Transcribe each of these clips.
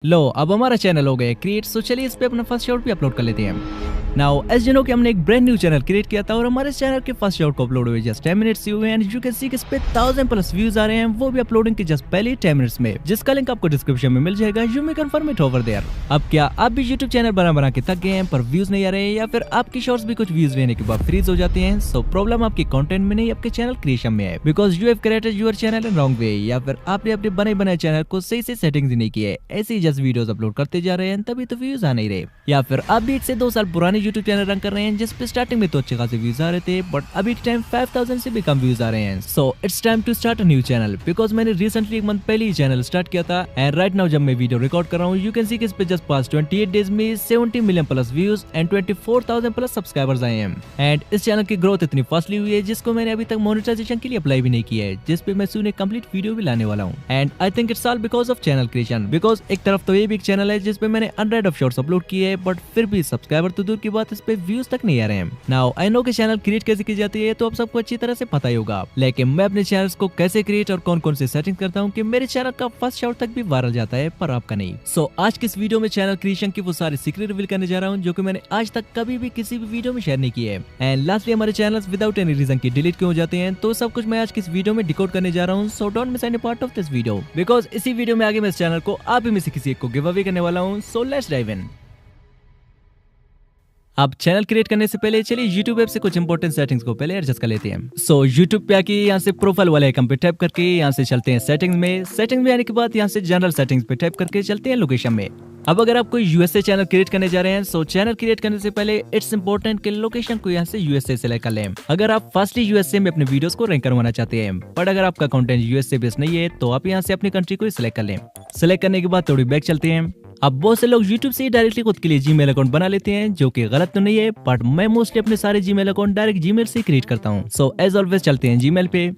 लो अब हमारा चैनल हो गया क्रिएट, सो चलिए इस पे अपना फर्स्ट शॉट भी अपलोड कर लेते हैं। नाउ एज यू नो कि हमने एक ब्रांड न्यू चैनल क्रिएट किया था और हमारे चैनल के फर्स्ट शॉट को अपलोड हुए जस्ट 10 मिनट्स ही हुए एंड यू कैन सी कि इस पे 1000+ व्यूज आ रहे हैं, वो भी अपलोडिंग के जस्ट पहले 10 मिनट्स में, जिसका लिंक आपको डिस्क्रिप्शन में मिल जाएगा। You may confirm it over there. अब क्या आप भी यूट्यूब चैनल बना के थक गए हैं पर व्यूज नहीं आ रहे हैं, या फिर आपकी शॉर्ट्स भी कुछ व्यूज लेने के बाद फ्रीज हो जाती हैं? सो प्रॉब्लम आपकी कंटेंट में नहीं, आपके चैनल क्रिएशन में है, because you have created your channel in wrong way, या फिर आपने अपने बनाए चैनल को सही से सेटिंग्स नहीं की है, ऐसे ही जस्ट वीडियोस अपलोड करते जा रहे हैं तभी तो व्यूज आ नहीं रहे। या फिर आप भी 1 से 2 साल पुराने यूट्यूब चैनल रन कर रहे हैं जिस पे स्टार्टिंग में तो अच्छे खासे व्यूज आ रहे थे, बट अभी के टाइम 5000 से भी कम व्यूज आ रहे हैं। So it's time to start a new channel, because मैंने रिसेंटली 1 मंथ पहले ही चैनल स्टार्ट किया था एंड राइट नाउ जब मैं वीडियो रिकॉर्ड कर रहा हूँ यू कैन सी कि इस पे जस्ट पास 28 डेज में 70 मिलियन+ व्यूज एंड 24,000+ सब्सक्राइबर्स आए हैं। एंड इस चैनल की ग्रोथ इतनी फास्टली हुई है जिसको मैंने अभी तक मोनेटाइजेशन के लिए अप्लाई भी नहीं किया है, जिस पे मैं सुन एक कंप्लीट वीडियो भी लाने वाला हूँ। And I think it's all because of channel creation, because एक तरफ तो ये भी एक चैनल है जिसपे मैंने 100 ऑफ शॉर्ट्स अपलोड किए हैं, बट फिर भी सब्सक्राइबर तो दूर की बात इस पे व्यूज तक नहीं आ रहे हैं। नाउ आई नो कि चैनल क्रिएट कैसे की जाती है तो आप सबको अच्छी तरह से पता ही होगा, लेकिन मैं अपने चैनल्स को कैसे क्रिएट और कौन कौन से सेटिंग करता हूँ कि मेरे चैनल का फर्स्ट शॉट तक भी वायरल जाता है पर आपका नहीं। सो आज के इस वीडियो में चैनल क्रिएशन की वो सारी सीक्रेट रिवील करने जा रहा हूँ जो कि मैंने आज तक कभी भी किसी भी वीडियो में शेयर नहीं की है। एंड लास्टली हमारे चैनल्स विदाउट एनी रीजन की डिलीट क्यों हो जाते हैं, तो सब कुछ मैं आज की इस वीडियो में डिकोड करने जा रहा हूँ। So don't miss any part of this video, because इसी वीडियो में आगे मैं इस चैनल को आप ही में से किसी एक को गिव अवे करने वाला हूँ। So let's dive in. अब चैनल क्रिएट करने से पहले चलिए YouTube ऐप से कुछ इंपॉर्टेंट सेटिंग्स को पहले एडजस्ट कर लेते हैं। सो YouTube पे आके यहाँ से प्रोफाइल वाले आइकन पे टैप करके यहाँ से चलते हैं सेटिंग्स में। सेटिंग्स में आने के बाद यहाँ से जनरल सेटिंग्स पे टैप करके चलते हैं लोकेशन में। अब अगर आप कोई यूएसए चैनल क्रिएट करने जा रहे हैं, सो चैनल क्रिएट करने से पहले इट्स इंपॉर्टेंट कि लोकेशन को यहाँ से यूएसए सेलेक्ट कर लें। अगर आप फर्स्टली यूएसए में अपने वीडियोस को रैंक करवाना चाहते हैं, बट अगर आपका कंटेंट यूएसए बेस्ड नहीं है तो आप यहाँ से अपनी कंट्री को सिलेक्ट कर लें। सिलेक्ट करने के बाद थोड़ी बैक चलते हैं। अब बहुत से लोग YouTube से ही डायरेक्टली खुद के लिए जीमेल अकाउंट बना लेते हैं, जो कि गलत तो नहीं है, बट मैं मोस्टली अपने सारे जीमेल अकाउंट डायरेक्ट जीमेल से क्रिएट करता हूँ। सो एज ऑलवेज चलते हैं जीमेल पे।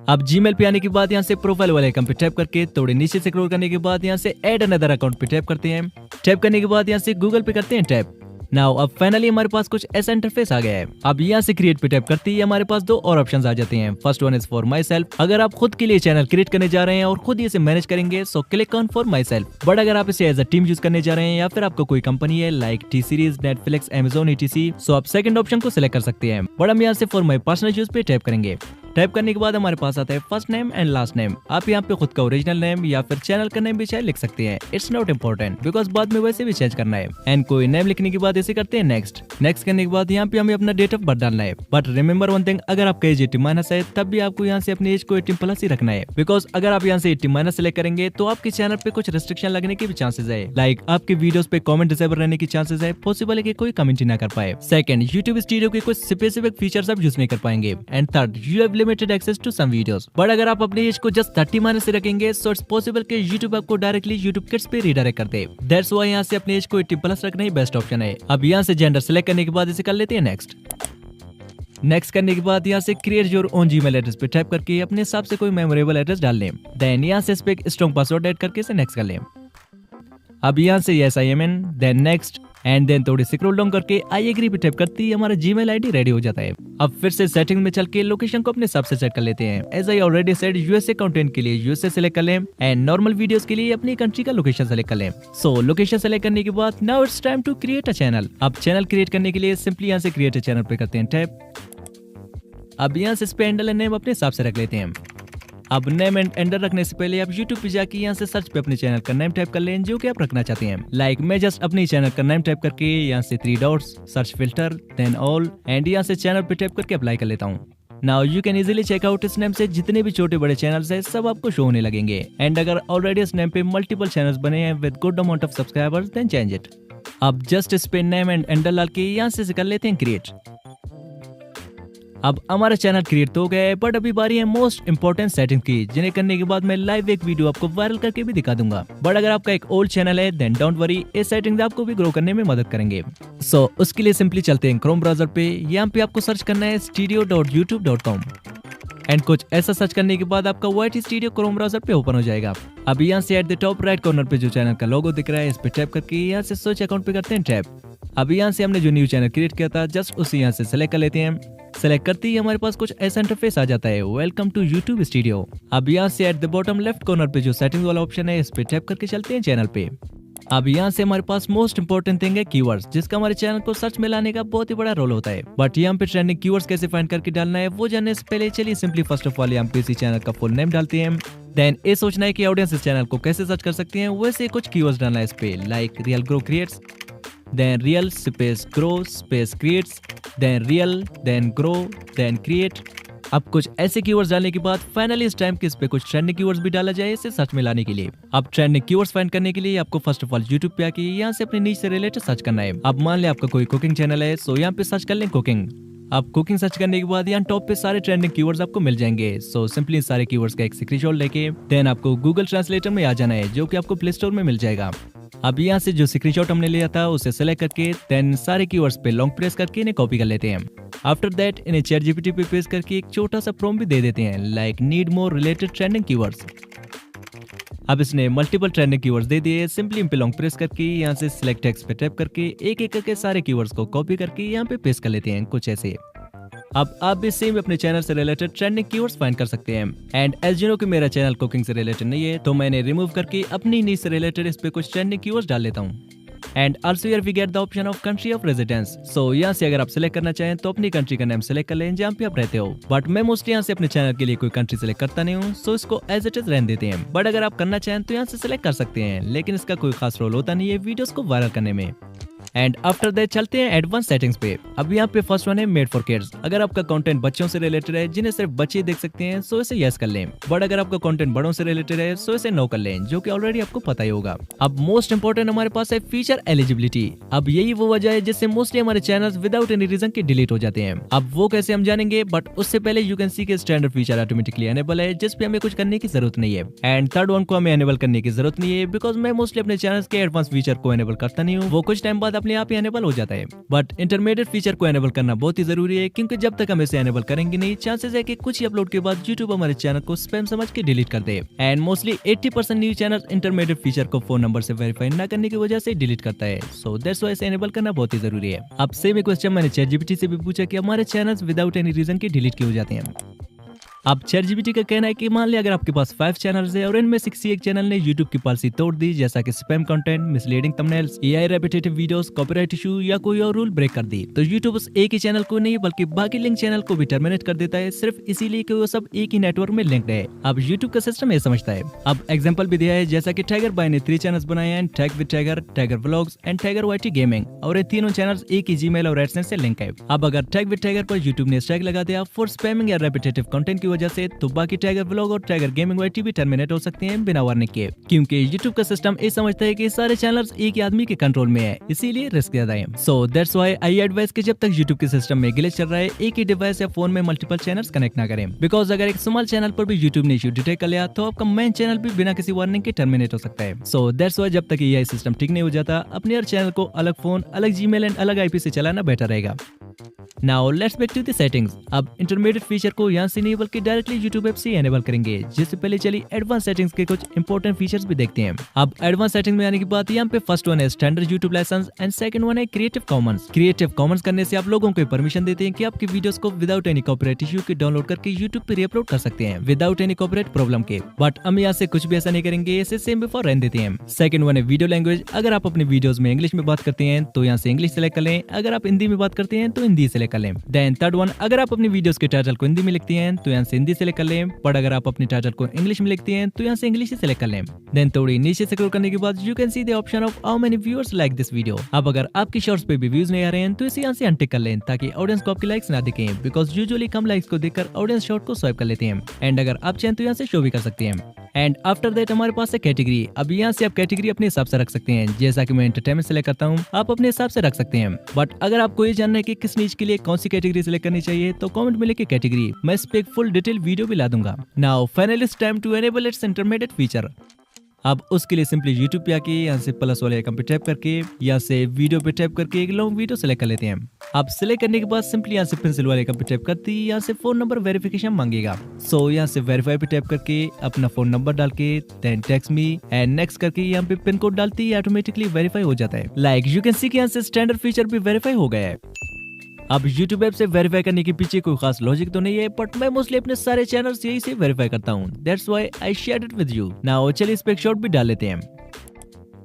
अब जीमेल पे आने के बाद यहाँ से प्रोफाइल वाले आइकन पे टैप करके थोड़े नीचे से स्क्रॉल करने के बाद यहाँ से ऐड अनदर अकाउंट पे टैप करते हैं। टैप करने के बाद यहाँ से गूगल पे करते हैं टैप। नाउ अब फाइनली हमारे पास कुछ ऐसा इंटरफेस आ गया है। अब यहाँ से क्रिएट पे टैप करते ही हमारे पास 2 और ऑप्शंस आ जाते हैं। First one is for my self. अगर आप खुद के लिए चैनल क्रिएट करने जा रहे हैं और खुद इसे मैनेज करेंगे so click on for my self. But अगर आप इसे एज अ टीम यूज करने जा रहे हैं या फिर आपको कोई कंपनी है like T series, Netflix, Amazon etc, सो आप सेकंड ऑप्शन को सिलेक्ट कर सकते हैं। बट हम यहाँ से फॉर माई पर्सनल यूज पे टैप करेंगे। टाइप करने के बाद हमारे पास आता है first name and last name. आप यहाँ पे खुद का ओरिजिनल नेम या फिर चैनल का नेम भी चाहे लिख सकते हैं। इट्स नॉट इम्पोर्टेंट बिकॉज बाद में वैसे भी चेंज करना है। एंड कोई नेम लिखने के बाद ऐसे करते हैं नेक्स्ट। नेक्स्ट करने के बाद यहाँ पे हमें अपना डेट ऑफ बर्थ डालना है। बट रिमेंबर वन थिंग, अगर आपका एज 18- है तब भी आपको यहाँ से अपनी एज को 18+ ही रखना है, बिकॉज अगर आप यहाँ से 18- सेलेक्ट करेंगे तो आपके चैनल पे कुछ रेस्ट्रिक्शन लगने के भी चांसेस है, लाइक आपके वीडियोस पे कमेंट डिसेबल रहने की चांसेस है, पॉसिबल है कि कोई कमेंट ही ना कर पाए। सेकंड, YouTube स्टूडियो के कुछ स्पेसिफिक फीचर्स आप यूज नहीं कर पाएंगे। And third, you have limited access to videos. But अगर आप अपने एज को जस्ट 30- से रखेंगे सो इट्स पॉसिबल कि YouTube आपको डायरेक्टली YouTube किड्स पे रीडायरेक्ट कर दे। दैट्स व्हाई यहाँ से अपने एज को 18+ रखना ही बेस्ट ऑप्शन है। अब यहाँ से जेंडर सिलेक्ट करने के बाद इसे कर लेते हैं नेक्स्ट। नेक्स्ट करने के बाद यहाँ से create your own Gmail address पे टाइप करके अपने हिसाब से कोई मेमोरेबल एड्रेस डाल लें। देन यहाँ से इस पे एक स्ट्रॉन्ग पासवर्ड ऐड करके इसे नेक्स्ट कर लें। अब यहाँ से yes I am in, then next and then थोड़ी स्क्रॉल डाउन करके आई एग्री पे टाइप करते ही हमारा जीमेल आईडी रेडी हो जाता है। अब फिर से सेटिंग में चल के लोकेशन को अपने हिसाब से सेट कर लेते हैं। As I already said, USA content के लिए यूएसए सेलेक्ट कर लें एंड नॉर्मल वीडियोस के लिए अपनी कंट्री का लोकेशन सेलेक्ट कर लें। सो लोकेशन सेलेक्ट करने के बाद now it's time to create a channel. अब चैनल क्रिएट करने के लिए सिंपली यहाँ से क्रिएट अ चैनल पे करते हैं टैप। अब यहाँ से इस पे हैंडल नेम अपने हिसाब से रख लेते हैं। अब नेम एंड एंडर रखने से पहले आप YouTube पे जाके यहाँ से सर्च पे अपने चैनल का नेम टाइप कर लें जो कि आप रखना चाहते हैं। लाइक मैं जस्ट अपने चैनल का नेम टाइप करके यहाँ से 3 dots, search filter, then all and यहाँ से चैनल पे टाइप करके अप्लाई कर लेता हूँ। Now you can easily check out इस नेम से जितने भी छोटे बड़े चैनल्स हैं सब आपको शो होने लगेंगे। एंड अगर ऑलरेडी इस नेम पे मल्टीपल चैनल्स बने हैं with good amount of subscribers then change it. अब जस्ट इस पे नेम एंड एंडर डाल के यहाँ से कर लेते हैं क्रिएट। अब हमारा चैनल क्रिएट तो हो गया है, बट अभी बारी है मोस्ट इंपोर्टेंट सेटिंग की, जिन्हें करने के बाद मैं लाइव एक वीडियो आपको वायरल करके भी दिखा दूंगा। बट अगर आपका एक ओल्ड चैनल है देन डोंट वरी, ये सेटिंग्स आपको भी ग्रो करने में मदद करेंगे। सो उसके लिए सिंपली चलते हैं क्रोम ब्राउजर पे। यहाँ पे आपको सर्च करना है studio.youtube.com एंड कुछ ऐसा सर्च करने के बाद आपका YT स्टूडियो क्रोम ब्राउजर पे ओपन हो जाएगा। अब यहाँ से at the top right corner पे जो चैनल का लोगो दिख रहा है इस पे टैप करके यहाँ से सर्च अकाउंट पे करते हैं टैप। अब यहाँ से हमने जो न्यू चैनल क्रिएट किया था जस्ट उसे यहाँ से सेलेक्ट कर लेते हैं। सेलेक्ट करते ही हमारे पास कुछ ऐसा इंटरफेस आ जाता है, वेलकम टू YouTube स्टूडियो। अब यहाँ से at the bottom left corner पे जो सेटिंग वाला ऑप्शन है इस पे टैप करके चलते हैं चैनल पे। अब यहाँ से हमारे पास मोस्ट इंपोर्टेंट थिंग है कीवर्ड्स, जिसका हमारे चैनल को सर्च में लाने का बहुत ही बड़ा रोल होता है। बट यहाँ पे ट्रेंडिंग कीवर्ड्स कैसे फाइंड करके डालना है वो जानने से पहले चलिए सिंपली फर्स्ट ऑफ ऑल यहाँ पे इसी चैनल का फुल नेम डालते हैं। देन ये सोचना है कि ऑडियंस इस चैनल को कैसे सर्च कर सकती है, वैसे कुछ कीवर्ड्स डालना है इस पे, like real grow creates, then real space grow space creates, then real then grow then create. अब कुछ ऐसे कीवर्ड्स डालने के बाद फाइनली इस टाइम के इस पे कुछ ट्रेंडिंग कीवर्ड्स भी डाला जाए इसे सर्च में लाने के लिए। अब ट्रेंडिंग कीवर्ड्स फाइंड करने के लिए आपको फर्स्ट ऑफ ऑल यूट्यूब पे आके यहाँ से अपनी नीच से रिलेटेड सर्च करना है। अब मान ले आपका कोई कुकिंग चैनल है, सो यहाँ पे सर्च कर लें कुकिंग। आप कुकिंग सर्च करने के बाद यहाँ टॉप पे सारे ट्रेंडिंग कीवर्ड्स आपको मिल जाएंगे। सो सिंपली सारे कीवर्ड्स का एक स्क्रीनशॉट लेके देन आपको गूगल ट्रांसलेटर में आ जाना है, जो कि आपको प्ले स्टोर में मिल जाएगा। अब यहाँ से जो स्क्रीनशॉट हमने लिया था उसे सेलेक्ट करके देन सारे कीवर्ड्स पे लॉन्ग प्रेस करके इन्हें कॉपी कर लेते हैं। आफ्टर दैट इन्हें ChatGPT पे पेस्ट करके एक छोटा सा प्रॉम्प्ट भी दे देते हैं, like need more related trending keywords. अब इसने मल्टीपल ट्रेंडिंग कीवर्ड्स दे दिए। सिंपली इन पे लॉन्ग प्रेस करके यहाँ से सिलेक्ट टेक्स्ट पे टैप करके एक एक करके सारे कीवर्ड्स को कॉपी करके यहाँ पे पेस्ट कर लेते हैं कुछ ऐसे। अब आप भी सेम अपने चैनल से रिलेटेड ट्रेंडिंग कीवर्ड्स फाइंड कर सकते हैं। एंड एज यू नो कि मेरा चैनल कुकिंग से रिलेटेड नहीं है, तो मैंने रिमूव करके अपनी नीच से रिलेटेड इस पे कुछ ट्रेंडिंग कीवर्ड्स डाल लेता हूँ। And also here we get the option of country of residence. So यहाँ से अगर आप सिलेक्ट करना चाहें तो अपनी कंट्री का नाम सिलेक्ट कर लें जहाँ पे आप रहते हो। बट मैं मोस्टली यहाँ से अपने चैनल के लिए कोई कंट्री सिलेक्ट करता नहीं हूँ, सो इसको एज इट इज रहने देते हैं। बट अगर आप करना चाहें तो यहाँ से सिलेक्ट कर सकते हैं, लेकिन इसका कोई खास रोल होता नहीं है वीडियोस को वायरल करने में। एंड आफ्टर दैट चलते हैं एडवांस सेटिंग्स पे। अब यहाँ पे फर्स्ट वन है मेड फॉर किड्स। अगर आपका कंटेंट बच्चों से रिलेटेड है जिन्हें सिर्फ बच्चे देख सकते हैं, सो इसे यस कर लें। बट अगर आपका कंटेंट बड़ों से रिलेटेड है, सो इसे नो कर लें, जो कि ऑलरेडी आपको पता ही होगा। अब मोस्ट इंपोर्टेंट हमारे पास है फीचर एलिजिबिलिटी। अब यही वो वजह है जिससे मोस्टली हमारे चैनल्स विदाउट एनी रीजन के डिलीट हो जाते हैं। अब वो कैसे हम जानेंगे, बट उससे पहले यू कैन सी के स्टैंडर्ड फीचर ऑटोमेटिकली एनेबल है, जिसपे हमें कुछ करने की जरूरत नहीं है। एंड थर्ड वन को हमें एनेबल करने की जरूरत नहीं है, बिकॉज मैं मोस्टली अपने चैनल के एडवांस फीचर को एनेबल करता नहीं हूँ, वो कुछ टाइम बाद अपने आप ही एनेबल हो जाता है। बट इंटरमीडिएट फीचर को एनेबल करना बहुत ही जरूरी है, क्योंकि जब तक हम इसे एनेबल करेंगे नहीं, चांसेस है कि कुछ ही अपलोड के बाद यूट्यूब हमारे चैनल को स्पैम समझ के डिलीट कर दे। And mostly 80% new channel intermediate feature को फोन नंबर से वेरीफाई न करने की वजह से डिलीट करता है। सो दैट्स व्हाई इसे एनेबल करना बहुत ही जरूरी है। अब सेम क्वेश्चन मैंने ChatGPT से भी पूछा कि हमारे चैनल्स विदाउट एनी रीजन के डिलीट क्यों हो जाते हैं। अब ChatGPT का कहना है कि मान लिया अगर आपके पास 5 चैनल्स है और इनमें से किसी एक चैनल ने YouTube की पॉलिसी तोड़ दी, जैसा कि spam content, misleading thumbnails, AI repetitive videos, copyright issue या कोई और रूल ब्रेक कर दी, तो YouTube उस एक ही चैनल को नहीं बल्कि बाकी लिंक चैनल को भी टर्मिनेट कर देता है, सिर्फ इसीलिए कि वो सब एक ही नेटवर्क में लिंक्ड है। अब YouTube का सिस्टम ये समझता है। अब एग्जाम्पल भी दिया है, जैसा कि टाइगर बाय ने 3 चैनल्स बनाए हैं, tag with tiger, tiger vlogs and tiger YT gaming, और ये तीनों चैनल्स एक ही Gmail और एडसेंस से लिंक है। अब अगर टैग विद टाइगर पर YouTube ने स्ट्राइक लगा दिया फॉर स्पैमिंग या रेपिटेटिव कंटेंट की वजह से, तो बाकी टाइगर व्लॉग और टाइगर गेमिंग YT भी टर्मिनेट हो सकते हैं बिना वार्निंग के, क्योंकि YouTube का सिस्टम ये समझता है कि सारे चैनल्स एक ही आदमी के कंट्रोल में है, इसीलिए रिस्क ज्यादा है। So that's why I advice कि जब तक YouTube के सिस्टम में ग्लिच चल रहा है, एक ही डिवाइस या फोन में मल्टीपल चैनल्स कनेक्ट ना करें, बिकॉज अगर एक स्मॉल चैनल पर भी YouTube ने इशू डिटेक्ट कर लिया तो आपका मेन चैनल भी बिना किसी वार्निंग के टर्मिनेट हो सकता है। सो दैट्स व्हाई जब तक ये सिस्टम ठीक नहीं हो जाता, अपने हर चैनल को अलग फोन, अलग Gmail एंड अलग IP से चलाना बेटर रहेगा। Now let's back to the settings. अब इंटरमीडिएट फीचर को यहाँ से नहीं बल्कि डायरेक्टली YouTube ऐप से एनेबल करेंगे। जिससे पहले चलिए एडवांस सेटिंग्स के कुछ इंपॉर्टेंट फीचर्स भी देखते हैं। अब एडवांस सेटिंग में आने के बाद यहाँ पे फर्स्ट वन है standard YouTube license and second one है क्रिएटिव कॉमन्स। क्रिएटिव कॉमन्स करने से आप लोगों को परमिशन देते हैं कि आपकी वीडियोस को विदाउट एनी कॉपीराइट इशू के डाउनलोड करके YouTube पे रीअपलोड कर सकते हैं विदाउट एनी कॉपीराइट प्रॉब्लम के। बट हम यहाँ से कुछ भी ऐसा नहीं करेंगे, इसे सेम बिफोर रहने देते हैं। सेकंड वन है वीडियो लैंग्वेज। अगर आप अपने वीडियोस में इंग्लिश में बात करते हैं तो यहाँ से इंग्लिश सेलेक्ट कर लें, अगर आप हिंदी में बात करते हैं तो हिंदी सेलेक्ट कर लें। देन थर्ड वन, अगर आप अपनी वीडियोस के टाइटल को हिंदी में लिखते हैं तो यहाँ से हिंदी सेलेक्ट कर लें, बट अगर आप अपनी टाइटल को इंग्लिश में लिखते हैं तो यहाँ से इंग्लिश सेलेक्ट कर लें। देन थोड़ी नीचे स्क्रॉल करने के बाद you can see the option of how many viewers like this video. अब अगर आपकी शॉर्ट्स पे भी व्यूज नहीं आ रहे हैं तो इसे यहाँ से अनटिक कर लें, ताकि ऑडियंस को आपके लाइक्स ना दिखें, बिकॉज यूजुअली कम लाइक्स को देखकर ऑडियंस शॉर्ट को स्वाइप कर लेते हैं। एंड अगर आप चाहें तो यहाँ से शो भी कर सकते हैं। एंड आफ्टर दैट हमारे पास है कैटेगरी। अब यहाँ से आप कैटेगरी अपने हिसाब से रख सकते हैं, जैसा कि मैं एंटरटेनमेंट सेलेक्ट करता हूँ, आप अपने हिसाब से रख सकते हैं। बट अगर आपको ये जानना है कि किस नीच के लिए कौन सी कैटेगरी सेलेक्ट करनी चाहिए तो कमेंट में लिखिए कैटेगरी, मैं इस पे एक फुल डिटेल वीडियो भी ला दूंगा। Now finally it's time to enable its intermediate feature. अब उसके लिए सिंपली YouTube पे आके यहाँ से प्लस वाले आइकन पे टैप करके यहाँ से वीडियो पे टैप करके एक लॉन्ग वीडियो सेलेक्ट कर लेते हैं। अब सेलेक्ट करने के बाद सिंपली यहाँ से पेंसिल वाले आइकन पे टैप करते ही यहाँ से फोन नंबर वेरिफिकेशन मांगेगा। सो यहाँ से वेरीफाई पे टैप करके अपना फोन नंबर डाल के then text me and next करके यहाँ पे पिन कोड डालते ही ऑटोमेटिकली वेरीफाई हो जाता है। लाइक यू कैन सी कि यहाँ से स्टैंडर्ड फीचर भी वेरीफाई हो गया है। अब YouTube ऐप से वेरीफाई करने के पीछे कोई खास लॉजिक तो नहीं है, बट मैं मोस्टली अपने सारे चैनल्स यही से वेरीफाई करता हूँ। That's why I shared it with you. Now चलिए इस पे एक शॉट भी डाल लेते हैं।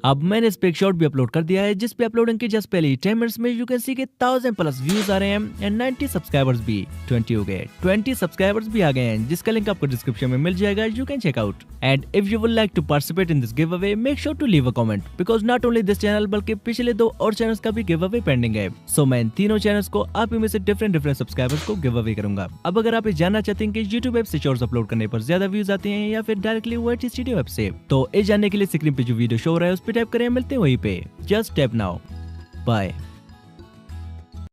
अब मैंने इस पे एक शॉर्ट भी अपलोड कर दिया है, जिस पे अपलोडिंग के जस्ट पहले 10 मिनट्स में यू कैन सी के 1000+ व्यूज आ रहे हैं एंड 90 सब्सक्राइबर्स भी 20 हो गए, 20 सब्सक्राइबर्स भी आ गए हैं, जिसका लिंक आपको डिस्क्रिप्शन में मिल जाएगा, you can check out. And if you would like to participate in this giveaway, make sure to leave a comment, because not only this channel बल्कि पिछले 2 और चैनल्स का भी गिव अवे पेंडिंग है। सो मैं इन तीनों चैनल्स को आप में से डिफरेंट सब्सक्राइबर्स को गिव अवे करूंगा। अब अगर आप ये जानना चाहते हैं कि यूट्यूब ऐप से शॉर्ट्स अपलोड करने पर ज्यादा व्यूज आते हैं या फिर डायरेक्टली YT स्टूडियो ऐप से, तो ये जानने के लिए स्क्रीन पे जो वीडियो शो हो रहा है उस पर टैप करें, मिलते हैं वहीं पे। Just tap now, bye.